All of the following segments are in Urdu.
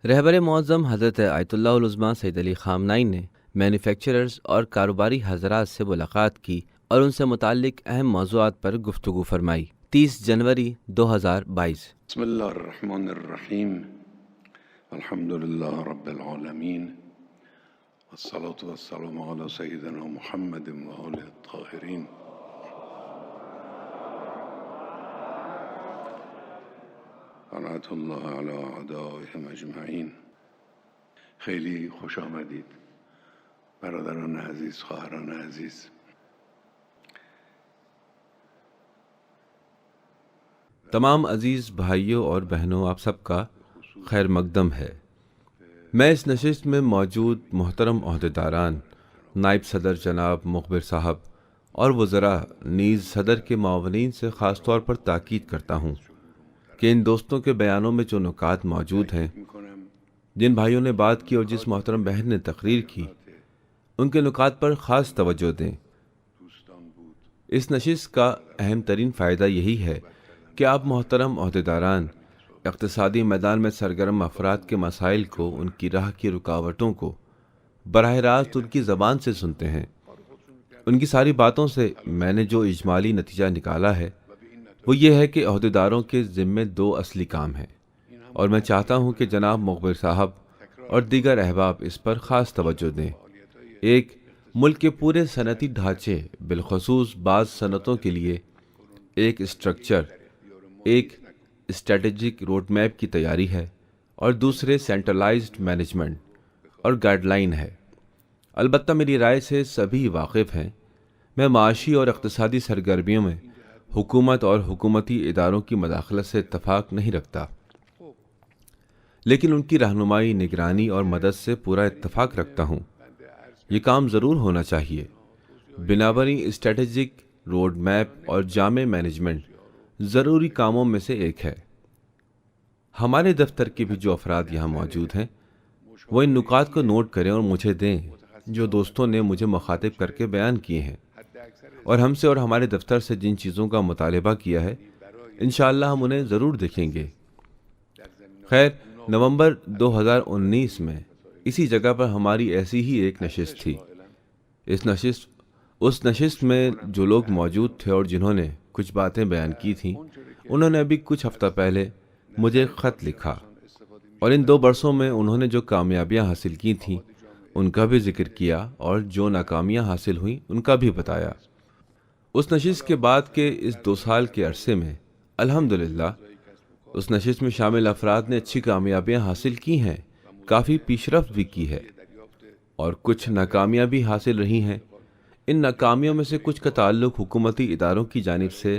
رہبر معظم حضرت آیت اللہ العظمیٰ سید علی خامنہئی نے مینوفیکچررز اور کاروباری حضرات سے ملاقات کی اور ان سے متعلق اہم موضوعات پر گفتگو فرمائی۔ 30 جنوری 2022۔ بسم اللہ الرحمن الرحیم، الحمد للہ رب العالمین، والصلاة والسلام علی سیدنا محمد وآلہ الطاہرین۔ لعنت اللہ علی اعدائهم اجمعین۔ خیلی خوش آمدید برادران عزیز، خواهران عزیز۔ تمام عزیز بھائیوں اور بہنوں، آپ سب کا خیر مقدم ہے۔ میں اس نشست میں موجود محترم عہدیداران، نائب صدر جناب مخبر صاحب اور وزراء نیز صدر کے معاونین سے خاص طور پر تاکید کرتا ہوں کہ ان دوستوں کے بیانوں میں جو نکات موجود ہیں، جن بھائیوں نے بات کی اور جس محترم بہن نے تقریر کی، ان کے نکات پر خاص توجہ دیں۔ اس نشست کا اہم ترین فائدہ یہی ہے کہ آپ محترم عہدیداران اقتصادی میدان میں سرگرم افراد کے مسائل کو، ان کی راہ کی رکاوٹوں کو براہ راست ان کی زبان سے سنتے ہیں۔ ان کی ساری باتوں سے میں نے جو اجمالی نتیجہ نکالا ہے وہ یہ ہے کہ عہدیداروں کے ذمے 2 اصلی کام ہیں، اور میں چاہتا ہوں کہ جناب مخبر صاحب اور دیگر احباب اس پر خاص توجہ دیں۔ ایک، ملک کے پورے صنعتی ڈھانچے، بالخصوص بعض صنعتوں کے لیے ایک اسٹرکچر، ایک اسٹریٹجک روڈ میپ کی تیاری ہے، اور دوسرے سینٹرلائزڈ مینجمنٹ اور گائیڈ لائن ہے۔ البتہ میری رائے سے سبھی واقف ہیں، میں معاشی اور اقتصادی سرگرمیوں میں حکومت اور حکومتی اداروں کی مداخلت سے اتفاق نہیں رکھتا، لیکن ان کی رہنمائی، نگرانی اور مدد سے پورا اتفاق رکھتا ہوں۔ یہ کام ضرور ہونا چاہیے۔ بنابراً اسٹریٹجک روڈ میپ اور جامع مینجمنٹ ضروری کاموں میں سے ایک ہے۔ ہمارے دفتر کے بھی جو افراد یہاں موجود ہیں وہ ان نکات کو نوٹ کریں اور مجھے دیں جو دوستوں نے مجھے مخاطب کر کے بیان کیے ہیں، اور ہم سے اور ہمارے دفتر سے جن چیزوں کا مطالبہ کیا ہے انشاءاللہ ہم انہیں ضرور دیکھیں گے۔ خیر، نومبر 2019 میں اسی جگہ پر ہماری ایسی ہی ایک نشست تھی۔ اس نشست میں جو لوگ موجود تھے اور جنہوں نے کچھ باتیں بیان کی تھیں، انہوں نے ابھی کچھ ہفتہ پہلے مجھے خط لکھا، اور ان 2 برسوں میں انہوں نے جو کامیابیاں حاصل کی تھیں ان کا بھی ذکر کیا، اور جو ناکامیاں حاصل ہوئیں ان کا بھی بتایا۔ اس نشست کے بعد کے اس 2 سال کے عرصے میں الحمدللہ اس نشست میں شامل افراد نے اچھی کامیابیاں حاصل کی ہیں، کافی پیش رفت بھی کی ہے، اور کچھ ناکامیاں بھی حاصل رہی ہیں۔ ان ناکامیوں میں سے کچھ کا تعلق حکومتی اداروں کی جانب سے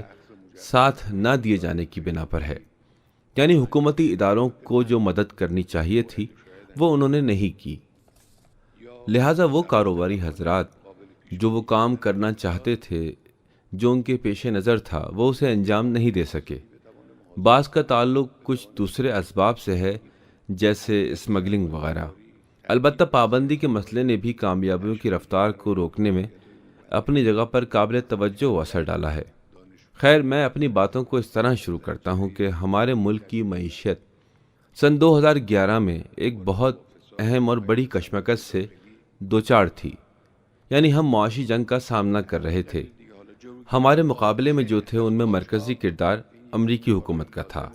ساتھ نہ دیے جانے کی بنا پر ہے، یعنی حکومتی اداروں کو جو مدد کرنی چاہیے تھی وہ انہوں نے نہیں کی، لہٰذا وہ کاروباری حضرات جو وہ کام کرنا چاہتے تھے، جو ان کے پیش نظر تھا، وہ اسے انجام نہیں دے سکے۔ بعض کا تعلق کچھ دوسرے اسباب سے ہے، جیسے اسمگلنگ وغیرہ۔ البتہ پابندی کے مسئلے نے بھی کامیابیوں کی رفتار کو روکنے میں اپنی جگہ پر قابل توجہ اثر ڈالا ہے۔ خیر، میں اپنی باتوں کو اس طرح شروع کرتا ہوں کہ ہمارے ملک کی معیشت سن 2011 میں ایک بہت اہم اور بڑی کشمکش سے دوچار تھی، یعنی ہم معاشی جنگ کا سامنا کر رہے تھے۔ ہمارے مقابلے میں جو تھے ان میں مرکزی کردار امریکی حکومت کا تھا،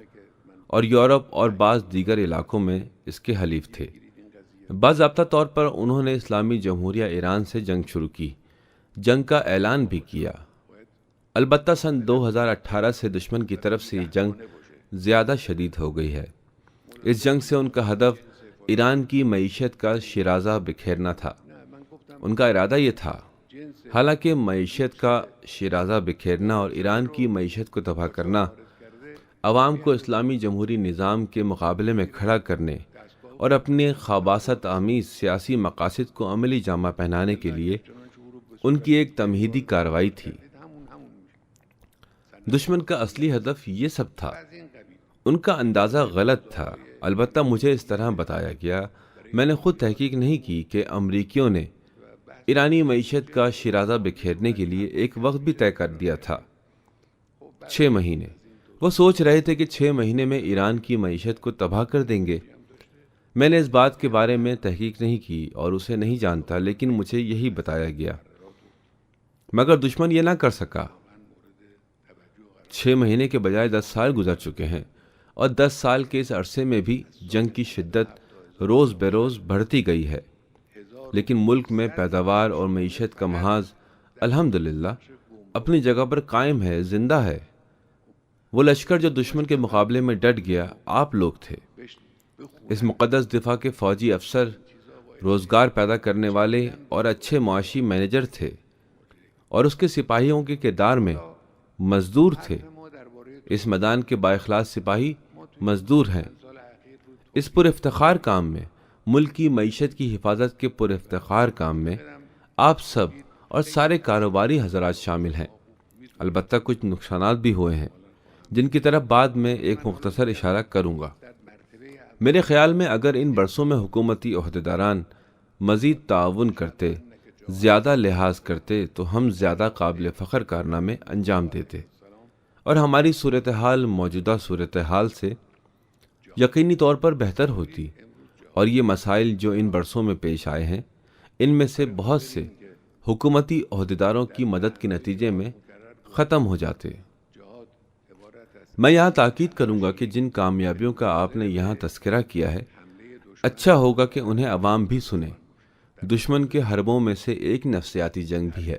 اور یورپ اور بعض دیگر علاقوں میں اس کے حلیف تھے۔ باضابطہ طور پر انہوں نے اسلامی جمہوریہ ایران سے جنگ شروع کی، جنگ کا اعلان بھی کیا۔ البتہ سن 2018 سے دشمن کی طرف سے یہ جنگ زیادہ شدید ہو گئی ہے۔ اس جنگ سے ان کا ہدف ایران کی معیشت کا شیرازہ بکھیرنا تھا۔ ان کا ارادہ یہ تھا، حالانکہ معیشت کا شیرازہ بکھیرنا اور ایران کی معیشت کو تباہ کرنا عوام کو اسلامی جمہوری نظام کے مقابلے میں کھڑا کرنے اور اپنے خباثت آمیز سیاسی مقاصد کو عملی جامہ پہنانے کے لیے ان کی ایک تمہیدی کارروائی تھی۔ دشمن کا اصلی ہدف یہ سب تھا۔ ان کا اندازہ غلط تھا، البتہ مجھے اس طرح بتایا گیا، میں نے خود تحقیق نہیں کی، کہ امریکیوں نے ایرانی معیشت کا شیرازہ بکھیرنے کے لیے ایک وقت بھی طے کر دیا تھا، 6 مہینے۔ وہ سوچ رہے تھے کہ 6 مہینے میں ایران کی معیشت کو تباہ کر دیں گے۔ میں نے اس بات کے بارے میں تحقیق نہیں کی اور اسے نہیں جانتا، لیکن مجھے یہی بتایا گیا۔ مگر دشمن یہ نہ کر سکا۔ 6 مہینے کے بجائے 10 سال گزر چکے ہیں، اور 10 سال کے اس عرصے میں بھی جنگ کی شدت روز بے روز بڑھتی گئی ہے، لیکن ملک میں پیداوار اور معیشت کا محاذ الحمدللہ اپنی جگہ پر قائم ہے، زندہ ہے۔ وہ لشکر جو دشمن کے مقابلے میں ڈٹ گیا آپ لوگ تھے۔ اس مقدس دفاع کے فوجی افسر روزگار پیدا کرنے والے اور اچھے معاشی مینیجر تھے، اور اس کے سپاہیوں کے کردار میں مزدور تھے۔ اس میدان کے بااخلاص سپاہی مزدور ہیں۔ اس پر افتخار کام میں، ملک کی معیشت کی حفاظت کے پر افتخار کام میں آپ سب اور سارے کاروباری حضرات شامل ہیں۔ البتہ کچھ نقصانات بھی ہوئے ہیں، جن کی طرف بعد میں ایک مختصر اشارہ کروں گا۔ میرے خیال میں اگر ان برسوں میں حکومتی عہدیداران مزید تعاون کرتے، زیادہ لحاظ کرتے، تو ہم زیادہ قابل فخر کارنامے انجام دیتے، اور ہماری صورتحال موجودہ صورتحال سے یقینی طور پر بہتر ہوتی، اور یہ مسائل جو ان برسوں میں پیش آئے ہیں، ان میں سے بہت سے حکومتی عہدیداروں کی مدد کے نتیجے میں ختم ہو جاتے۔ میں یہاں تاکید کروں گا کہ جن کامیابیوں کا آپ نے یہاں تذکرہ کیا ہے، اچھا ہوگا کہ انہیں عوام بھی سنیں۔ دشمن کے حربوں میں سے ایک نفسیاتی جنگ بھی ہے۔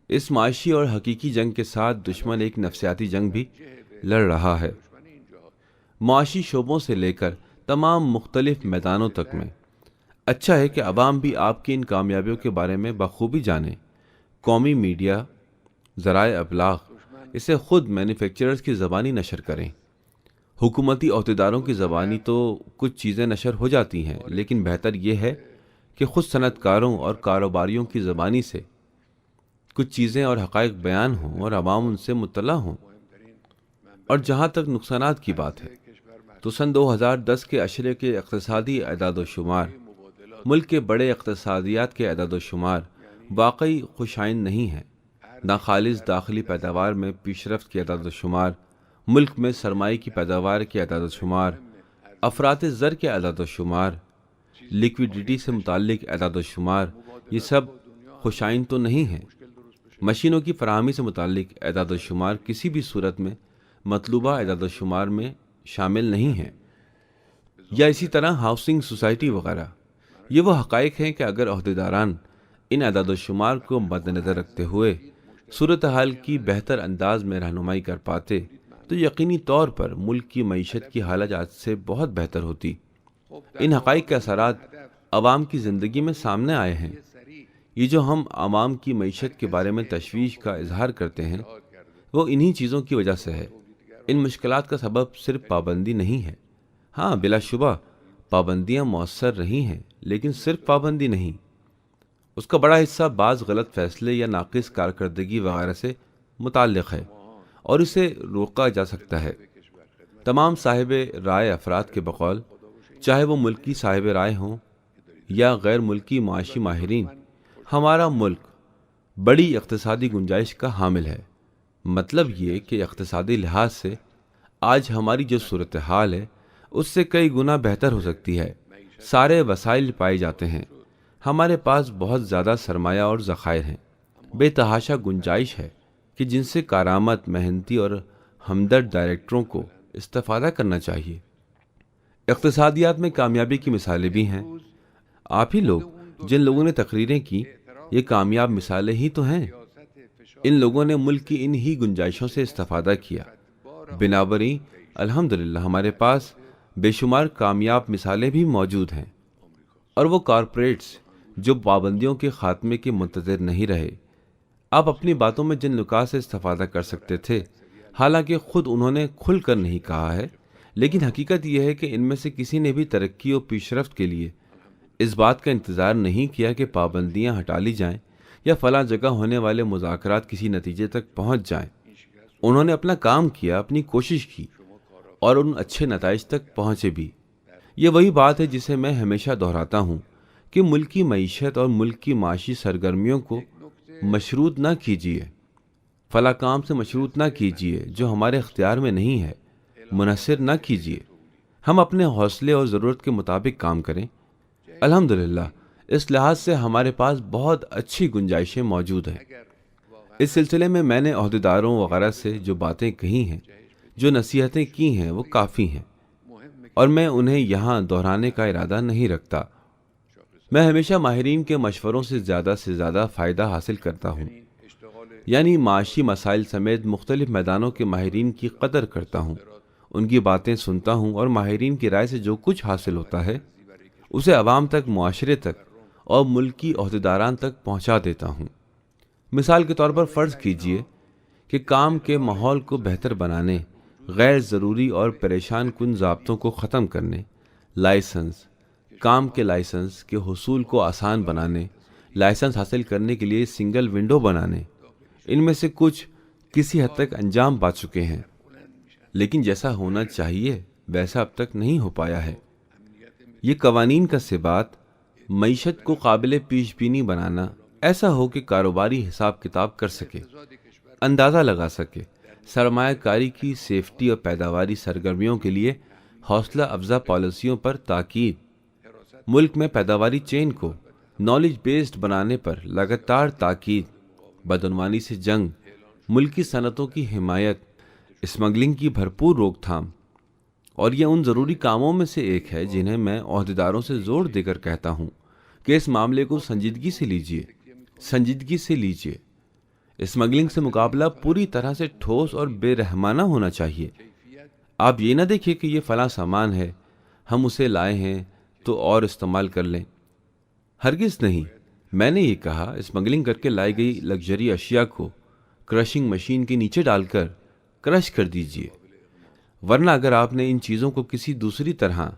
اس معاشی اور حقیقی جنگ کے ساتھ دشمن ایک نفسیاتی جنگ بھی لڑ رہا ہے، معاشی شعبوں سے لے کر تمام مختلف میدانوں تک میں۔ اچھا ہے کہ عوام بھی آپ کی ان کامیابیوں کے بارے میں بخوبی جانیں۔ قومی میڈیا، ذرائع ابلاغ اسے خود مینوفیکچررز کی زبانی نشر کریں۔ حکومتی عہدیداروں کی زبانی تو کچھ چیزیں نشر ہو جاتی ہیں، لیکن بہتر یہ ہے کہ خود صنعت کاروں اور کاروباریوں کی زبانی سے کچھ چیزیں اور حقائق بیان ہوں اور عوام ان سے مطلع ہوں۔ اور جہاں تک نقصانات کی بات ہے، تو سن 2010 کے اشرے کے اقتصادی اعداد و شمار، ملک کے بڑے اقتصادیات کے اعداد و شمار واقعی خوش آئند نہیں ہیں۔ ناخالص داخلی پیداوار میں پیش رفت کے اعداد و شمار، ملک میں سرمایہ کی پیداوار کے اعداد و شمار، افراط زر کے اعداد و شمار، لیکویڈیٹی سے متعلق اعداد و شمار، یہ سب خوش آئند تو نہیں ہیں۔ مشینوں کی فراہمی سے متعلق اعداد و شمار کسی بھی صورت میں مطلوبہ اعداد و شمار میں شامل نہیں ہیں، یا اسی طرح ہاؤسنگ سوسائٹی وغیرہ۔ یہ وہ حقائق ہیں کہ اگر عہدیداران ان اعداد و شمار کو مد نظر رکھتے ہوئے صورتحال کی بہتر انداز میں رہنمائی کر پاتے، تو یقینی طور پر ملک کی معیشت کی حالت آج سے بہت بہتر ہوتی۔ ان حقائق کے اثرات عوام کی زندگی میں سامنے آئے ہیں۔ یہ جو ہم عوام کی معیشت کے بارے میں تشویش کا اظہار کرتے ہیں، وہ انہی چیزوں کی وجہ سے ہے۔ ان مشکلات کا سبب صرف پابندی نہیں ہے۔ ہاں، بلا شبہ پابندیاں مؤثر رہی ہیں، لیکن صرف پابندی نہیں، اس کا بڑا حصہ بعض غلط فیصلے یا ناقص کارکردگی وغیرہ سے متعلق ہے، اور اسے روکا جا سکتا ہے۔ تمام صاحب رائے افراد کے بقول، چاہے وہ ملکی صاحب رائے ہوں یا غیر ملکی معاشی ماہرین، ہمارا ملک بڑی اقتصادی گنجائش کا حامل ہے۔ مطلب یہ کہ اقتصادی لحاظ سے آج ہماری جو صورتحال ہے، اس سے کئی گنا بہتر ہو سکتی ہے۔ سارے وسائل پائے جاتے ہیں، ہمارے پاس بہت زیادہ سرمایہ اور ذخائر ہیں، بے تحاشا گنجائش ہے کہ جن سے کارآمد، محنتی اور ہمدرد ڈائریکٹروں کو استفادہ کرنا چاہیے۔ اقتصادیات میں کامیابی کی مثالیں بھی ہیں۔ آپ ہی لوگ جن لوگوں نے تقریریں کی، یہ کامیاب مثالیں ہی تو ہیں۔ ان لوگوں نے ملک کی ان ہی گنجائشوں سے استفادہ کیا۔ بنابراین الحمدللہ ہمارے پاس بے شمار کامیاب مثالیں بھی موجود ہیں۔ اور وہ کارپوریٹس جو پابندیوں کے خاتمے کے منتظر نہیں رہے، آپ اپنی باتوں میں جن نکات سے استفادہ کر سکتے تھے، حالانکہ خود انہوں نے کھل کر نہیں کہا ہے، لیکن حقیقت یہ ہے کہ ان میں سے کسی نے بھی ترقی و پیش رفت کے لیے اس بات کا انتظار نہیں کیا کہ پابندیاں ہٹا لی جائیں یا فلاں جگہ ہونے والے مذاکرات کسی نتیجے تک پہنچ جائیں۔ انہوں نے اپنا کام کیا، اپنی کوشش کی، اور ان اچھے نتائج تک پہنچے بھی۔ یہ وہی بات ہے جسے میں ہمیشہ دہراتا ہوں کہ ملک کی معیشت اور ملک کی معاشی سرگرمیوں کو مشروط نہ کیجیے، فلاں کام سے مشروط نہ کیجیے جو ہمارے اختیار میں نہیں ہے، منحصر نہ کیجیے۔ ہم اپنے حوصلے اور ضرورت کے مطابق کام کریں۔ الحمدللہ اس لحاظ سے ہمارے پاس بہت اچھی گنجائشیں موجود ہیں۔ اس سلسلے میں نے عہدیداروں وغیرہ سے جو باتیں کہی ہیں، جو نصیحتیں کی ہیں، وہ کافی ہیں اور میں انہیں یہاں دہرانے کا ارادہ نہیں رکھتا۔ میں ہمیشہ ماہرین کے مشوروں سے زیادہ فائدہ حاصل کرتا ہوں، یعنی معاشی مسائل سمیت مختلف میدانوں کے ماہرین کی قدر کرتا ہوں، ان کی باتیں سنتا ہوں اور ماہرین کی رائے سے جو کچھ حاصل ہوتا ہے اسے عوام تک، معاشرے تک اور ملکی عہدیداران تک پہنچا دیتا ہوں۔ مثال کے طور پر فرض کیجئے کہ کام کے ماحول کو بہتر بنانے، غیر ضروری اور پریشان کن ضابطوں کو ختم کرنے، کام کے لائسنس کے حصول کو آسان بنانے، لائسنس حاصل کرنے کے لیے سنگل ونڈو بنانے، ان میں سے کچھ کسی حد تک انجام پا چکے ہیں، لیکن جیسا ہونا چاہیے ویسا اب تک نہیں ہو پایا ہے۔ یہ قوانین کا ثبات، معیشت کو قابل پیش بینی بنانا، ایسا ہو کہ کاروباری حساب کتاب کر سکے، اندازہ لگا سکے، سرمایہ کاری کی سیفٹی اور پیداواری سرگرمیوں کے لیے حوصلہ افزا پالیسیوں پر تاکید، ملک میں پیداواری چین کو نالج بیسڈ بنانے پر لگاتار تاکید، بدعنوانی سے جنگ، ملکی صنعتوں کی حمایت، اسمگلنگ کی بھرپور روک تھام، اور یہ ان ضروری کاموں میں سے ایک ہے جنہیں میں عہدیداروں سے زور دے کر کہتا ہوں کہ اس معاملے کو سنجیدگی سے لیجیے۔ اسمگلنگ سے مقابلہ پوری طرح سے ٹھوس اور بے رحمانہ ہونا چاہیے۔ آپ یہ نہ دیکھیں کہ یہ فلاں سامان ہے، ہم اسے لائے ہیں تو اور استعمال کر لیں۔ ہرگز نہیں۔ میں نے یہ کہا اسمگلنگ کر کے لائی گئی لگژری اشیاء کو کرشنگ مشین کے نیچے ڈال کر کرش کر دیجیے، ورنہ اگر آپ نے ان چیزوں کو کسی دوسری طرح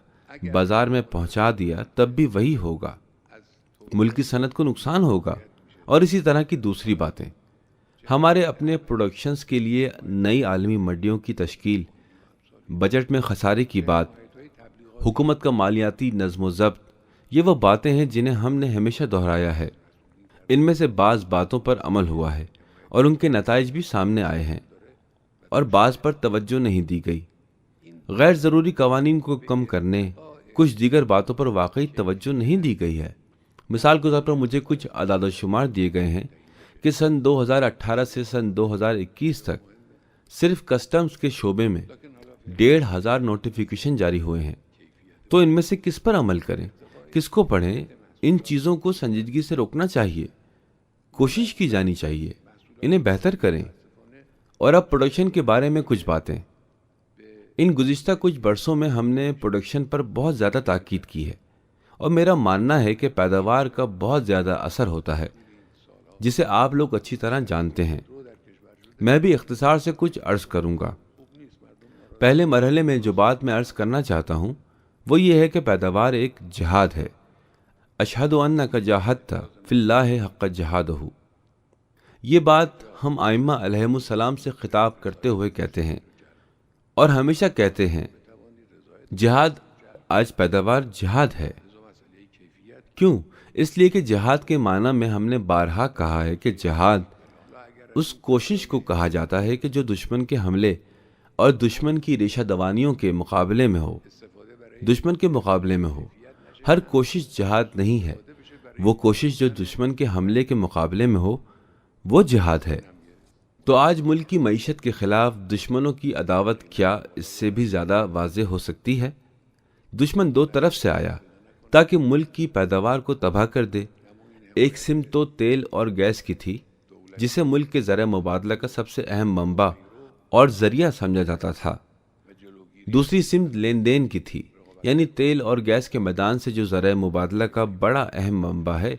بازار میں پہنچا دیا تب بھی وہی ہوگا، ملکی صنعت کو نقصان ہوگا، اور اسی طرح کی دوسری باتیں۔ ہمارے اپنے پروڈکشنز کے لیے نئی عالمی منڈیوں کی تشکیل، بجٹ میں خسارے کی بات، حکومت کا مالیاتی نظم و ضبط، یہ وہ باتیں ہیں جنہیں ہم نے ہمیشہ دہرایا ہے۔ ان میں سے بعض باتوں پر عمل ہوا ہے اور ان کے نتائج بھی سامنے آئے ہیں، اور بعض پر توجہ نہیں دی گئی۔ غیر ضروری قوانین کو کم کرنے، کچھ دیگر باتوں پر واقعی توجہ نہیں دی گئی ہے۔ مثال کے طور پر مجھے کچھ اعداد و شمار دیے گئے ہیں کہ سن 2018 سے سن 2021 تک صرف کسٹمز کے شعبے میں 1500 نوٹیفیکیشن جاری ہوئے ہیں۔ تو ان میں سے کس پر عمل کریں، کس کو پڑھیں؟ ان چیزوں کو سنجیدگی سے روکنا چاہیے، کوشش کی جانی چاہیے، انہیں بہتر کریں۔ اور اب پروڈکشن کے بارے میں کچھ باتیں۔ ان گزشتہ کچھ برسوں میں ہم نے پروڈکشن پر بہت زیادہ تاکید کی ہے، اور میرا ماننا ہے کہ پیداوار کا بہت زیادہ اثر ہوتا ہے، جسے آپ لوگ اچھی طرح جانتے ہیں۔ میں بھی اختصار سے کچھ عرض کروں گا۔ پہلے مرحلے میں جو بات میں عرض کرنا چاہتا ہوں وہ یہ ہے کہ پیداوار ایک جہاد ہے۔ اشہد انک جاہدت فی اللہ حق جہادہ۔ یہ بات ہم ائمہ علیہم السلام سے خطاب کرتے ہوئے کہتے ہیں اور ہمیشہ کہتے ہیں۔ جہاد، آج پیداوار جہاد ہے۔ کیوں؟ اس لیے کہ جہاد کے معنی میں ہم نے بارہا کہا ہے کہ جہاد اس کوشش کو کہا جاتا ہے کہ جو دشمن کے حملے اور دشمن کی ریشہ دوانیوں کے مقابلے میں ہو، ہر کوشش جہاد نہیں ہے۔ وہ کوشش جو دشمن کے حملے کے مقابلے میں ہو وہ جہاد ہے۔ تو آج ملک کی معیشت کے خلاف دشمنوں کی عداوت کیا اس سے بھی زیادہ واضح ہو سکتی ہے؟ دشمن دو طرف سے آیا تاکہ ملک کی پیداوار کو تباہ کر دے۔ ایک سمت تو تیل اور گیس کی تھی، جسے ملک کے زرع مبادلہ کا سب سے اہم منبع اور ذریعہ سمجھا جاتا تھا۔ دوسری سمت لین دین کی تھی، یعنی تیل اور گیس کے میدان سے جو زرع مبادلہ کا بڑا اہم منبع ہے،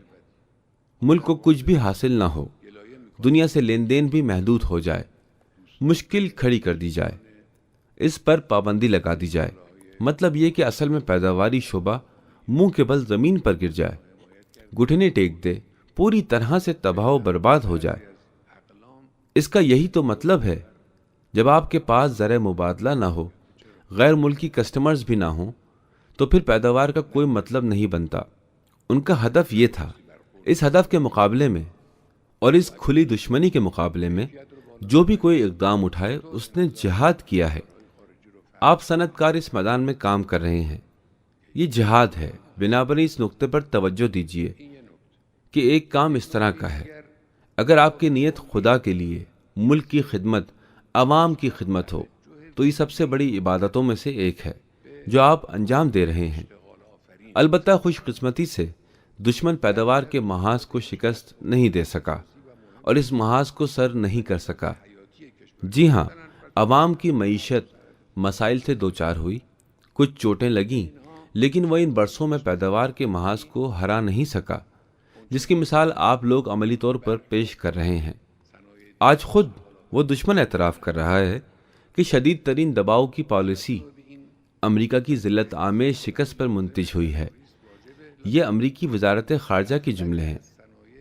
ملک کو کچھ بھی حاصل نہ ہو، دنیا سے لین دین بھی محدود ہو جائے، مشکل کھڑی کر دی جائے، اس پر پابندی لگا دی جائے۔ مطلب یہ کہ اصل میں پیداواری شعبہ منہ کے بل زمین پر گر جائے، گھٹنے ٹیک دے، پوری طرح سے تباہ و برباد ہو جائے۔ اس کا یہی تو مطلب ہے۔ جب آپ کے پاس زرع مبادلہ نہ ہو، غیر ملکی کسٹمرز بھی نہ ہوں، تو پھر پیداوار کا کوئی مطلب نہیں بنتا۔ ان کا ہدف یہ تھا۔ اس ہدف کے مقابلے میں اور اس کھلی دشمنی کے مقابلے میں جو بھی کوئی اقدام اٹھائے اس نے جہاد کیا ہے۔ آپ صنعت کار اس میدان میں کام کر رہے ہیں، یہ جہاد ہے۔ بنابراً اس نقطے پر توجہ دیجیے کہ ایک کام اس طرح کا ہے، اگر آپ کی نیت خدا کے لیے، ملک کی خدمت، عوام کی خدمت ہو تو یہ سب سے بڑی عبادتوں میں سے ایک ہے جو آپ انجام دے رہے ہیں۔ البتہ خوش قسمتی سے دشمن پیداوار کے محاذ کو شکست نہیں دے سکا اور اس محاذ کو سر نہیں کر سکا۔ جی ہاں، عوام کی معیشت مسائل سے دوچار ہوئی، کچھ چوٹیں لگیں، لیکن وہ ان برسوں میں پیداوار کے محاذ کو ہرا نہیں سکا، جس کی مثال آپ لوگ عملی طور پر پیش کر رہے ہیں۔ آج خود وہ دشمن اعتراف کر رہا ہے کہ شدید ترین دباؤ کی پالیسی امریکہ کی ذلت آمیز شکست پر منتج ہوئی ہے۔ یہ امریکی وزارت خارجہ کے جملے ہیں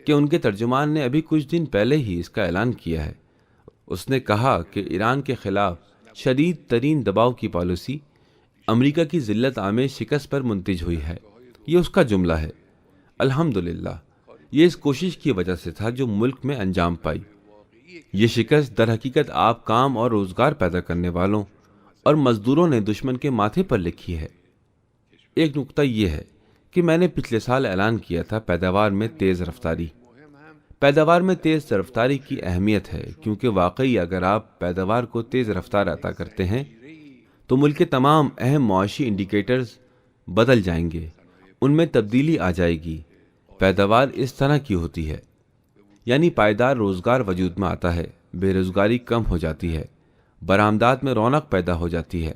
کہ ان کے ترجمان نے ابھی کچھ دن پہلے ہی اس کا اعلان کیا ہے۔ اس نے کہا کہ ایران کے خلاف شدید ترین دباؤ کی پالیسی امریکہ کی ذلت آمیز شکست پر منتج ہوئی ہے۔ یہ اس کا جملہ ہے۔ الحمدللہ یہ اس کوشش کی وجہ سے تھا جو ملک میں انجام پائی۔ یہ شکست در حقیقت آپ کام اور روزگار پیدا کرنے والوں اور مزدوروں نے دشمن کے ماتھے پر لکھی ہے۔ ایک نقطہ یہ ہے کہ میں نے پچھلے سال اعلان کیا تھا پیداوار میں تیز رفتاری۔ پیداوار میں تیز رفتاری کی اہمیت ہے کیونکہ واقعی اگر آپ پیداوار کو تیز رفتار عطا کرتے ہیں تو ملک کے تمام اہم معاشی انڈیکیٹرز بدل جائیں گے، ان میں تبدیلی آ جائے گی۔ پیداوار اس طرح کی ہوتی ہے، یعنی پائیدار روزگار وجود میں آتا ہے، بے روزگاری کم ہو جاتی ہے، برآمدات میں رونق پیدا ہو جاتی ہے،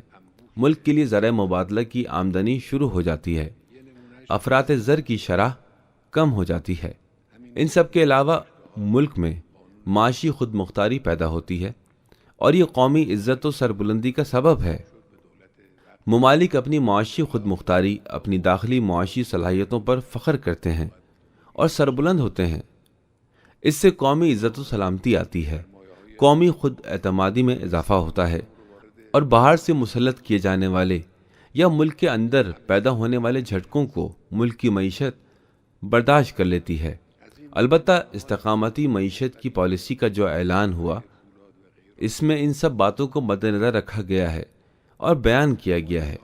ملک کے لیے زرعِ مبادلہ کی آمدنی شروع ہو جاتی ہے، افراط زر کی شرح کم ہو جاتی ہے۔ ان سب کے علاوہ ملک میں معاشی خود مختاری پیدا ہوتی ہے اور یہ قومی عزت و سربلندی کا سبب ہے۔ ممالک اپنی معاشی خود مختاری، اپنی داخلی معاشی صلاحیتوں پر فخر کرتے ہیں اور سربلند ہوتے ہیں۔ اس سے قومی عزت و سلامتی آتی ہے، قومی خود اعتمادی میں اضافہ ہوتا ہے اور باہر سے مسلط کیے جانے والے یا ملک کے اندر پیدا ہونے والے جھٹکوں کو ملک کی معیشت برداشت کر لیتی ہے۔ البتہ استقامتی معیشت کی پالیسی کا جو اعلان ہوا، اس میں ان سب باتوں کو مد نظر رکھا گیا ہے اور بیان کیا گیا ہے۔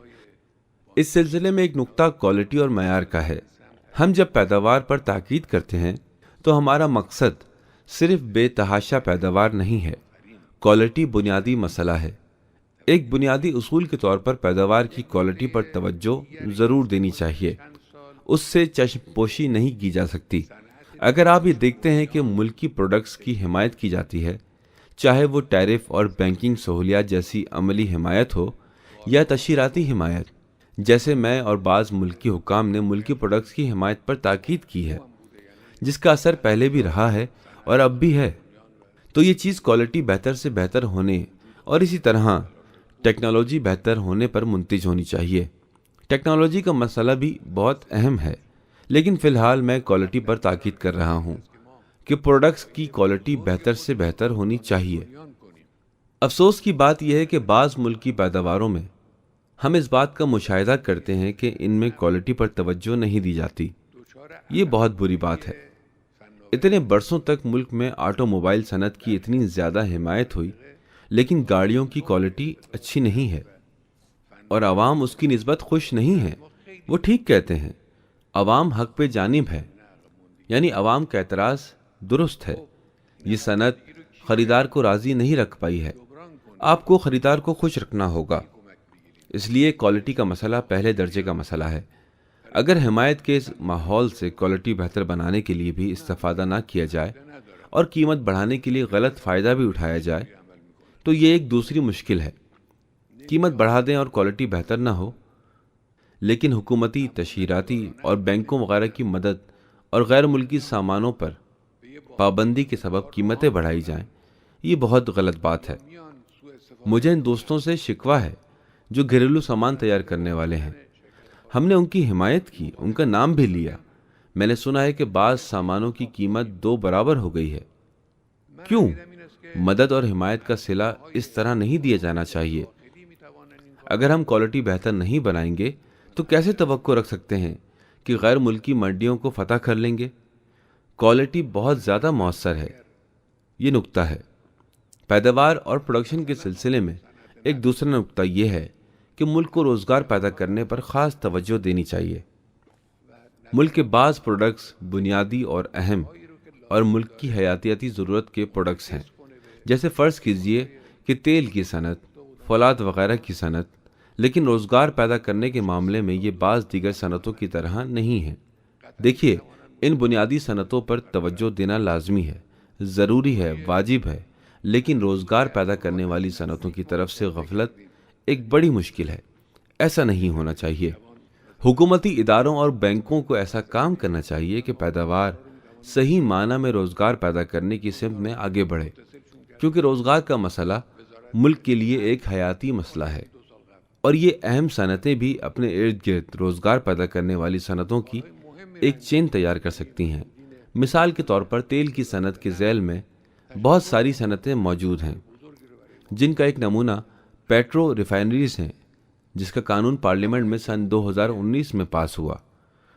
اس سلسلے میں ایک نقطہ کوالٹی اور معیار کا ہے۔ ہم جب پیداوار پر تاکید کرتے ہیں تو ہمارا مقصد صرف بے تحاشا پیداوار نہیں ہے۔ کوالٹی بنیادی مسئلہ ہے۔ ایک بنیادی اصول کے طور پر پیداوار کی کوالٹی پر توجہ ضرور دینی چاہیے، اس سے چشم پوشی نہیں کی جا سکتی۔ اگر آپ یہ دیکھتے ہیں کہ ملکی پروڈکٹس کی حمایت کی جاتی ہے، چاہے وہ ٹیرف اور بینکنگ سہولیات جیسی عملی حمایت ہو یا تشہیراتی حمایت، جیسے میں اور بعض ملکی حکام نے ملکی پروڈکٹس کی حمایت پر تاکید کی ہے، جس کا اثر پہلے بھی رہا ہے اور اب بھی ہے، تو یہ چیز کوالٹی بہتر سے بہتر ہونے اور اسی طرح ٹیکنالوجی بہتر ہونے پر منتج ہونی چاہیے۔ ٹیکنالوجی کا مسئلہ بھی بہت اہم ہے، لیکن فی الحال میں کوالٹی پر تاکید کر رہا ہوں کہ پروڈکٹس کی کوالٹی بہتر سے بہتر ہونی چاہیے۔ افسوس کی بات یہ ہے کہ بعض ملکی پیداواروں میں ہم اس بات کا مشاہدہ کرتے ہیں کہ ان میں کوالٹی پر توجہ نہیں دی جاتی۔ یہ بہت بری بات ہے۔ اتنے برسوں تک ملک میں آٹو موبائل صنعت کی اتنی زیادہ حمایت ہوئی، لیکن گاڑیوں کی کوالٹی اچھی نہیں ہے اور عوام اس کی نسبت خوش نہیں ہے۔ وہ ٹھیک کہتے ہیں، عوام حق پہ جانب ہے، یعنی عوام کا اعتراض درست ہے۔ یہ صنعت خریدار کو راضی نہیں رکھ پائی ہے۔ آپ کو خریدار کو خوش رکھنا ہوگا، اس لیے کوالٹی کا مسئلہ پہلے درجے کا مسئلہ ہے۔ اگر حمایت کے اس ماحول سے کوالٹی بہتر بنانے کے لیے بھی استفادہ نہ کیا جائے اور قیمت بڑھانے کے لیے غلط فائدہ بھی اٹھایا جائے تو یہ ایک دوسری مشکل ہے۔ قیمت بڑھا دیں اور کوالٹی بہتر نہ ہو، لیکن حکومتی، تشہیراتی اور بینکوں وغیرہ کی مدد اور غیر ملکی سامانوں پر پابندی کے سبب قیمتیں بڑھائی جائیں، یہ بہت غلط بات ہے۔ مجھے ان دوستوں سے شکوہ ہے جو گھریلو سامان تیار کرنے والے ہیں۔ ہم نے ان کی حمایت کی، ان کا نام بھی لیا۔ میں نے سنا ہے کہ بعض سامانوں کی قیمت 2 برابر ہو گئی ہے۔ کیوں؟ مدد اور حمایت کا صلہ اس طرح نہیں دیا جانا چاہیے۔ اگر ہم کوالٹی بہتر نہیں بنائیں گے تو کیسے توقع رکھ سکتے ہیں کہ غیر ملکی منڈیوں کو فتح کر لیں گے؟ کوالٹی بہت زیادہ مؤثر ہے۔ یہ نقطہ ہے۔ پیداوار اور پروڈکشن کے سلسلے میں ایک دوسرا نقطہ یہ ہے کہ ملک کو روزگار پیدا کرنے پر خاص توجہ دینی چاہیے۔ ملک کے بعض پروڈکٹس بنیادی اور اہم اور ملک کی حیاتیاتی ضرورت کے پروڈکٹس ہیں، جیسے فرض کیجئے کہ تیل کی صنعت، فولاد وغیرہ کی صنعت، لیکن روزگار پیدا کرنے کے معاملے میں یہ بعض دیگر صنعتوں کی طرح نہیں ہے۔ دیکھیے، ان بنیادی صنعتوں پر توجہ دینا لازمی ہے، ضروری ہے، واجب ہے، لیکن روزگار پیدا کرنے والی صنعتوں کی طرف سے غفلت ایک بڑی مشکل ہے۔ ایسا نہیں ہونا چاہیے۔ حکومتی اداروں اور بینکوں کو ایسا کام کرنا چاہیے کہ پیداوار صحیح معنی میں روزگار پیدا کرنے کی سمت میں آگے بڑھے، کیونکہ روزگار کا مسئلہ ملک کے لیے ایک حیاتی مسئلہ ہے، اور یہ اہم صنعتیں بھی اپنے ارد گرد روزگار پیدا کرنے والی صنعتوں کی ایک چین تیار کر سکتی ہیں۔ مثال کے طور پر تیل کی صنعت کے ذیل میں بہت ساری صنعتیں موجود ہیں، جن کا ایک نمونہ پیٹرو ریفائنریز ہیں، جس کا قانون پارلیمنٹ میں سن 2019 میں پاس ہوا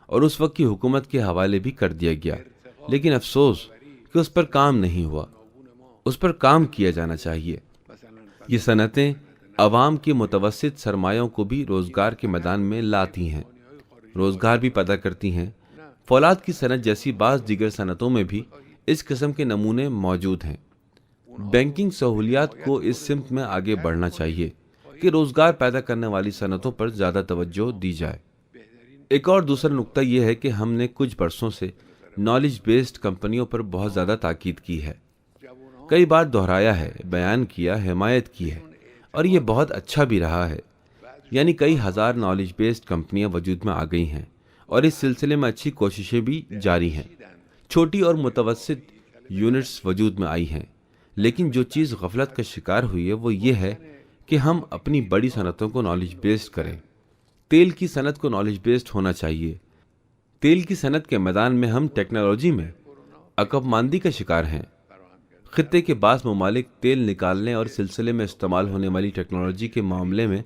اور اس وقت کی حکومت کے حوالے بھی کر دیا گیا، لیکن افسوس کہ اس پر کام نہیں ہوا۔ اس پر کام کیا جانا چاہیے۔ یہ صنعتیں عوام کے متوسط سرمایوں کو بھی روزگار کے میدان میں لاتی ہیں، روزگار بھی پیدا کرتی ہیں۔ فولاد کی صنعت جیسی بعض دیگر صنعتوں میں بھی اس قسم کے نمونے موجود ہیں۔ بینکنگ سہولیات کو اس سمت میں آگے بڑھنا چاہیے کہ روزگار پیدا کرنے والی صنعتوں پر زیادہ توجہ دی جائے۔ ایک اور دوسرا نقطہ یہ ہے کہ ہم نے کچھ برسوں سے نالج بیسڈ کمپنیوں پر بہت زیادہ تاکید کی ہے، کئی بار دہرایا ہے، بیان کیا، حمایت کی ہے، اور یہ بہت اچھا بھی رہا ہے۔ یعنی کئی ہزار نالج بیسڈ کمپنیاں وجود میں آ گئی ہیں، اور اس سلسلے میں اچھی کوششیں بھی جاری ہیں۔ چھوٹی اور متوسط یونٹس وجود میں آئی ہیں، لیکن جو چیز غفلت کا شکار ہوئی ہے وہ یہ ہے کہ ہم اپنی بڑی صنعتوں کو نالج بیسڈ کریں۔ تیل کی صنعت کو نالج بیسڈ ہونا چاہیے۔ تیل کی صنعت کے میدان میں ہم ٹیکنالوجی میں عقب ماندی کا شکار ہیں۔ خطے کے بعض ممالک تیل نکالنے اور سلسلے میں استعمال ہونے والی ٹیکنالوجی کے معاملے میں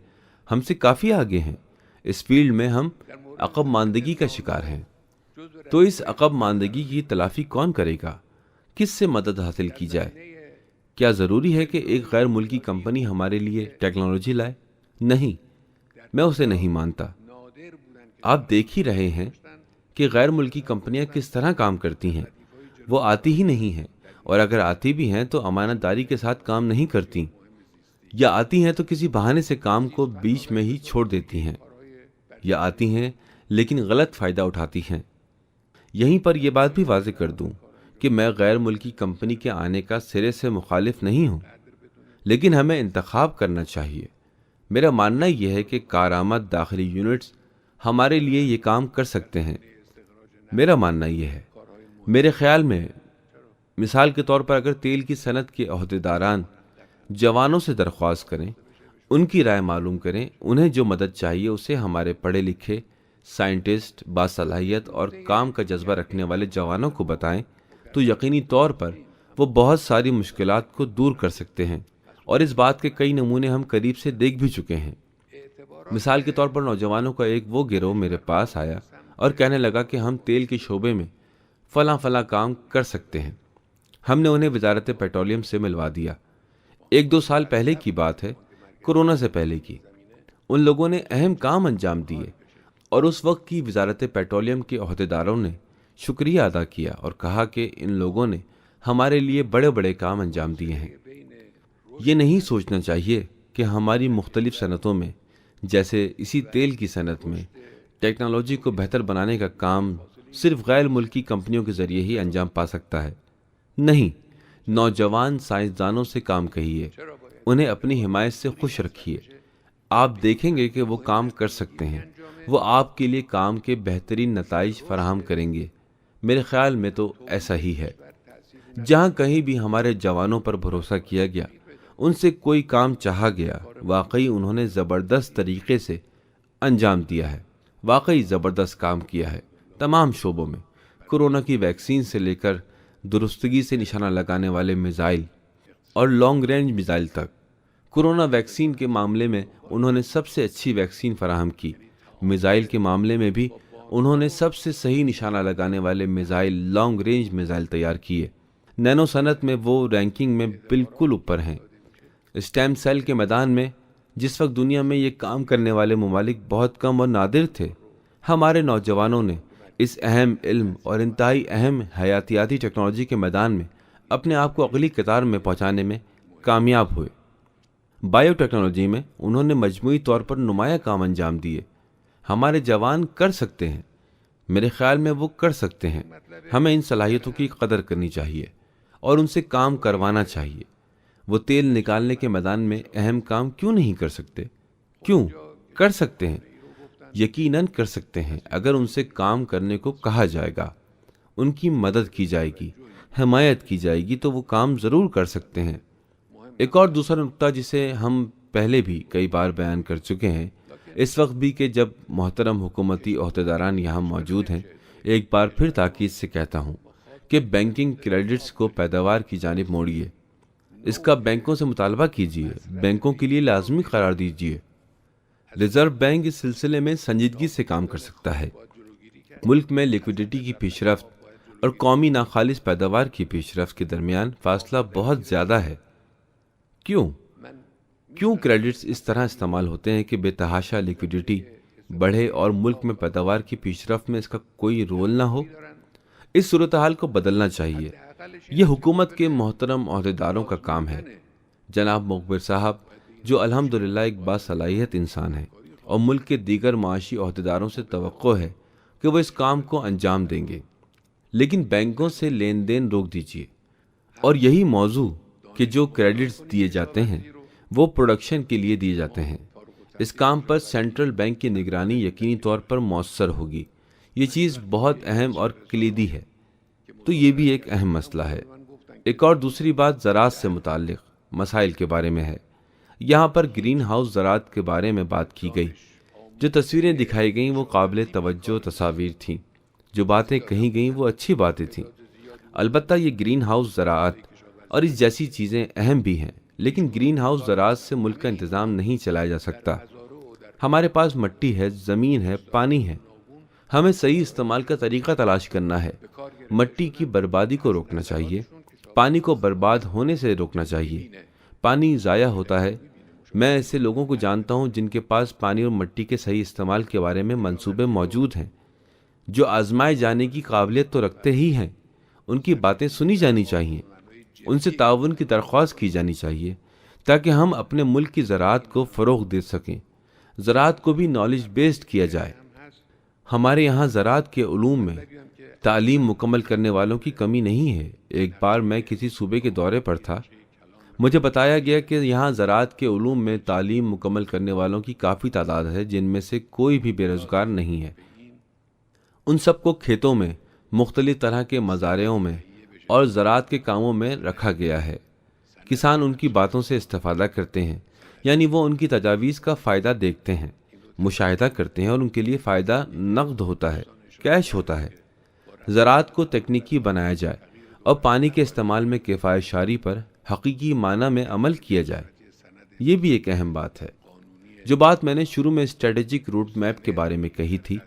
ہم سے کافی آگے ہیں۔ اس فیلڈ میں ہم عقب ماندگی کا شکار ہیں۔ تو اس عقب ماندگی کی تلافی کون کرے گا؟ کس سے مدد حاصل کی جائے؟ کیا ضروری ہے کہ ایک غیر ملکی کمپنی ہمارے لیے ٹیکنالوجی لائے؟ نہیں، میں اسے نہیں مانتا۔ آپ دیکھ ہی رہے ہیں کہ غیر ملکی کمپنیاں کس طرح کام کرتی ہیں۔ وہ آتی ہی نہیں ہیں، اور اگر آتی بھی ہیں تو امانت داری کے ساتھ کام نہیں کرتی، یا آتی ہیں تو کسی بہانے سے کام کو بیچ میں ہی چھوڑ دیتی ہیں، یا آتی ہیں لیکن غلط فائدہ اٹھاتی ہیں۔ یہیں پر یہ بات بھی واضح کر دوں کہ میں غیر ملکی کمپنی کے آنے کا سرے سے مخالف نہیں ہوں، لیکن ہمیں انتخاب کرنا چاہیے۔ میرا ماننا یہ ہے کہ کارآمد داخلی یونٹس ہمارے لیے یہ کام کر سکتے ہیں۔ میرا ماننا یہ ہے، میرے خیال میں مثال کے طور پر اگر تیل کی صنعت کے عہدیداران جوانوں سے درخواست کریں، ان کی رائے معلوم کریں، انہیں جو مدد چاہیے اسے ہمارے پڑھے لکھے سائنٹسٹ، باصلاحیت اور کام کا جذبہ رکھنے والے جوانوں کو بتائیں، تو یقینی طور پر وہ بہت ساری مشکلات کو دور کر سکتے ہیں، اور اس بات کے کئی نمونے ہم قریب سے دیکھ بھی چکے ہیں۔ مثال کے طور پر نوجوانوں کا ایک وہ گروہ میرے پاس آیا اور کہنے لگا کہ ہم تیل کے شعبے میں فلاں فلاں کام کر سکتے ہیں۔ ہم نے انہیں وزارت پیٹرولیم سے ملوا دیا۔ 1-2 سال پہلے کی بات ہے، کورونا سے پہلے کی۔ ان لوگوں نے اہم کام انجام دیے، اور اس وقت کی وزارت پیٹرولیم کے عہدیداروں نے شکریہ ادا کیا اور کہا کہ ان لوگوں نے ہمارے لیے بڑے بڑے کام انجام دیے ہیں۔ یہ نہیں سوچنا چاہیے کہ ہماری مختلف صنعتوں میں، جیسے اسی تیل کی صنعت میں، ٹیکنالوجی کو بہتر بنانے کا کام صرف غیر ملکی کمپنیوں کے ذریعے ہی انجام پا سکتا ہے۔ نہیں، نوجوان سائنسدانوں سے کام کہیے، انہیں اپنی حمایت سے خوش رکھیے۔ آپ دیکھیں گے کہ وہ کام کر سکتے ہیں، وہ آپ کے لیے کام کے بہترین نتائج فراہم کریں گے۔ میرے خیال میں تو ایسا ہی ہے۔ جہاں کہیں بھی ہمارے جوانوں پر بھروسہ کیا گیا، ان سے کوئی کام چاہا گیا، واقعی انہوں نے زبردست طریقے سے انجام دیا ہے، واقعی زبردست کام کیا ہے تمام شعبوں میں، کورونا کی ویکسین سے لے کر درستگی سے نشانہ لگانے والے میزائل اور لانگ رینج میزائل تک۔ کورونا ویکسین کے معاملے میں انہوں نے سب سے اچھی ویکسین فراہم کی، میزائل کے معاملے میں بھی انہوں نے سب سے صحیح نشانہ لگانے والے میزائل، لانگ رینج میزائل تیار کیے۔ نینو صنعت میں وہ رینکنگ میں بالکل اوپر ہیں۔ اسٹیم سیل کے میدان میں جس وقت دنیا میں یہ کام کرنے والے ممالک بہت کم اور نادر تھے، ہمارے نوجوانوں نے اس اہم علم اور انتہائی اہم حیاتیاتی ٹیکنالوجی کے میدان میں اپنے آپ کو اگلی قطار میں پہنچانے میں کامیاب ہوئے۔ بائیو ٹیکنالوجی میں انہوں نے مجموعی طور پر نمایاں کام انجام دیے۔ ہمارے جوان کر سکتے ہیں، میرے خیال میں وہ کر سکتے ہیں۔ ہمیں ان صلاحیتوں کی قدر کرنی چاہیے اور ان سے کام کروانا چاہیے۔ وہ تیل نکالنے کے میدان میں اہم کام کیوں نہیں کر سکتے؟ کیوں؟ کر سکتے ہیں، یقیناً کر سکتے ہیں۔ اگر ان سے کام کرنے کو کہا جائے گا، ان کی مدد کی جائے گی، حمایت کی جائے گی، تو وہ کام ضرور کر سکتے ہیں۔ ایک اور دوسرا نقطہ جسے ہم پہلے بھی کئی بار بیان کر چکے ہیں، اس وقت بھی کہ جب محترم حکومتی عہدیداران یہاں موجود ہیں، ایک بار پھر تاکید سے کہتا ہوں کہ بینکنگ کریڈٹس کو پیداوار کی جانب موڑیے۔ اس کا بینکوں سے مطالبہ کیجیے، بینکوں کے لیے لازمی قرار دیجیے۔ ریزرو بینک اس سلسلے میں سنجیدگی سے کام کر سکتا ہے۔ ملک میں لیکوڈیٹی کی پیش رفت اور قومی ناخالص پیداوار کی پیش رفت کے درمیان فاصلہ بہت زیادہ ہے۔ کیوں کریڈٹس اس طرح استعمال ہوتے ہیں کہ بے تحاشا لیکوڈیٹی بڑھے اور ملک میں پیداوار کی پیش رفت میں اس کا کوئی رول نہ ہو؟ اس صورتحال کو بدلنا چاہیے۔ یہ حکومت کے محترم عہدیداروں کا کام ہے۔ جناب مخبر صاحب، جو الحمدللہ ایک باصلاحیت انسان ہے، اور ملک کے دیگر معاشی عہدیداروں سے توقع ہے کہ وہ اس کام کو انجام دیں گے، لیکن بینکوں سے لین دین روک دیجیے۔ اور یہی موضوع کہ جو کریڈٹس دیے جاتے ہیں وہ پروڈکشن کے لیے دیے جاتے ہیں، اس کام پر سینٹرل بینک کی نگرانی یقینی طور پر مؤثر ہوگی۔ یہ چیز بہت اہم اور کلیدی ہے، تو یہ بھی ایک اہم مسئلہ ہے۔ ایک اور دوسری بات زراعت سے متعلق مسائل کے بارے میں ہے۔ یہاں پر گرین ہاؤس زراعت کے بارے میں بات کی گئی۔ جو تصویریں دکھائی گئیں وہ قابل توجہ تصاویر تھیں، جو باتیں کہی گئیں وہ اچھی باتیں تھیں۔ البتہ یہ گرین ہاؤس زراعت اور اس جیسی چیزیں اہم بھی ہیں، لیکن گرین ہاؤس زراعت سے ملک کا انتظام نہیں چلایا جا سکتا۔ ہمارے پاس مٹی ہے، زمین ہے، پانی ہے۔ ہمیں صحیح استعمال کا طریقہ تلاش کرنا ہے۔ مٹی کی بربادی کو روکنا چاہیے، پانی کو برباد ہونے سے روکنا چاہیے۔ پانی ضائع ہوتا ہے۔ میں ایسے لوگوں کو جانتا ہوں جن کے پاس پانی اور مٹی کے صحیح استعمال کے بارے میں منصوبے موجود ہیں، جو آزمائے جانے کی قابلیت تو رکھتے ہی ہیں۔ ان کی باتیں سنی جانی چاہیے، ان سے تعاون کی درخواست کی جانی چاہیے، تاکہ ہم اپنے ملک کی زراعت کو فروغ دے سکیں۔ زراعت کو بھی نالج بیسڈ کیا جائے۔ ہمارے یہاں زراعت کے علوم میں تعلیم مکمل کرنے والوں کی کمی نہیں ہے۔ ایک بار میں کسی صوبے کے دورے پر تھا، مجھے بتایا گیا کہ یہاں زراعت کے علوم میں تعلیم مکمل کرنے والوں کی کافی تعداد ہے، جن میں سے کوئی بھی بے روزگار نہیں ہے۔ ان سب کو کھیتوں میں، مختلف طرح کے مزارعوں میں اور زراعت کے کاموں میں رکھا گیا ہے۔ کسان ان کی باتوں سے استفادہ کرتے ہیں، یعنی وہ ان کی تجاویز کا فائدہ دیکھتے ہیں، مشاہدہ کرتے ہیں، اور ان کے لیے فائدہ نقد ہوتا ہے، کیش ہوتا ہے۔ زراعت کو تکنیکی بنایا جائے اور پانی کے استعمال میں کفایت شاری پر حقیقی معنی میں عمل کیا جائے۔ یہ بھی ایک اہم بات ہے۔ جو بات میں نے شروع میں اسٹریٹجک روٹ میپ کے بارے میں کہی تھی،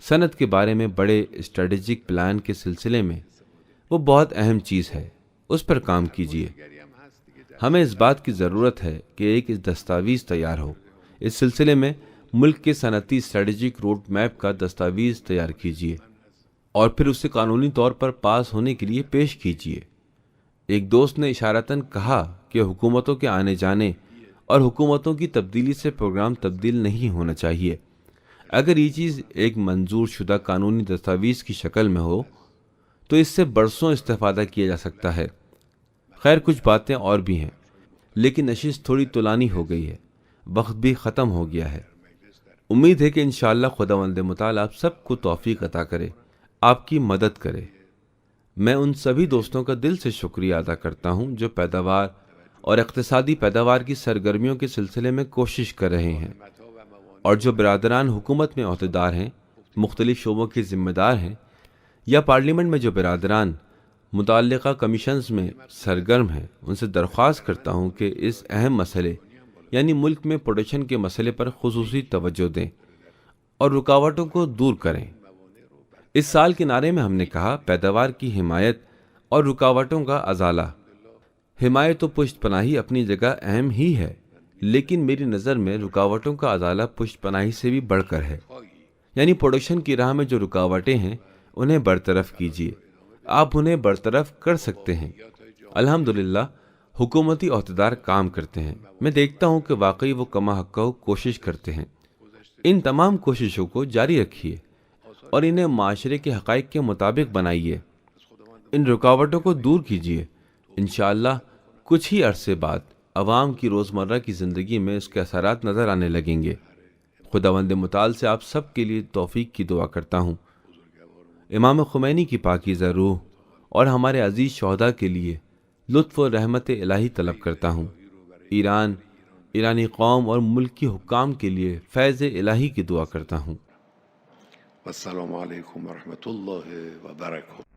صنعت کے بارے میں بڑے اسٹریٹجک پلان کے سلسلے میں، وہ بہت اہم چیز ہے، اس پر کام کیجیے۔ ہمیں اس بات کی ضرورت ہے کہ ایک دستاویز تیار ہو۔ اس سلسلے میں ملک کے صنعتی اسٹریٹجک روٹ میپ کا دستاویز تیار کیجیے اور پھر اسے قانونی طور پر پاس ہونے کے لیے پیش کیجیے۔ ایک دوست نے اشارتاً کہا کہ حکومتوں کے آنے جانے اور حکومتوں کی تبدیلی سے پروگرام تبدیل نہیں ہونا چاہیے۔ اگر یہ چیز ایک منظور شدہ قانونی دستاویز کی شکل میں ہو تو اس سے برسوں استفادہ کیا جا سکتا ہے۔ خیر، کچھ باتیں اور بھی ہیں، لیکن نشست تھوڑی طولانی ہو گئی ہے، وقت بھی ختم ہو گیا ہے۔ امید ہے کہ انشاءاللہ خداوند متعال آپ سب کو توفیق عطا کرے، آپ کی مدد کرے۔ میں ان سبھی دوستوں کا دل سے شکریہ ادا کرتا ہوں جو پیداوار اور اقتصادی پیداوار کی سرگرمیوں کے سلسلے میں کوشش کر رہے ہیں، اور جو برادران حکومت میں عہدیدار ہیں، مختلف شعبوں کے ذمہ دار ہیں، یا پارلیمنٹ میں جو برادران متعلقہ کمیشنز میں سرگرم ہیں، ان سے درخواست کرتا ہوں کہ اس اہم مسئلے یعنی ملک میں پروڈکشن کے مسئلے پر خصوصی توجہ دیں اور رکاوٹوں کو دور کریں۔ اس سال کے نعرے میں ہم نے کہا، پیداوار کی حمایت اور رکاوٹوں کا ازالہ۔ حمایت و پشت پناہی اپنی جگہ اہم ہی ہے، لیکن میری نظر میں رکاوٹوں کا ازالہ پشت پناہی سے بھی بڑھ کر ہے، یعنی پروڈکشن کی راہ میں جو رکاوٹیں ہیں انہیں برطرف کیجیے۔ آپ انہیں برطرف کر سکتے ہیں۔ الحمدللہ حکومتی عہدیدار کام کرتے ہیں، میں دیکھتا ہوں کہ واقعی وہ کما حق کوشش کرتے ہیں۔ ان تمام کوششوں کو جاری رکھیے اور انہیں معاشرے کے حقائق کے مطابق بنائیے۔ ان رکاوٹوں کو دور کیجیے، انشاءاللہ کچھ ہی عرصے بعد عوام کی روزمرہ کی زندگی میں اس کے اثرات نظر آنے لگیں گے۔ خداوند متعال سے آپ سب کے لیے توفیق کی دعا کرتا ہوں۔ امام خمینی کی پاکیزہ روح اور ہمارے عزیز شہداء کے لیے لطف و رحمت الہی طلب کرتا ہوں۔ ایران، ایرانی قوم اور ملک کی حکام کے لیے فیض الہی کی دعا کرتا ہوں۔ والسلام علیکم ورحمۃ اللہ وبرکاتہ۔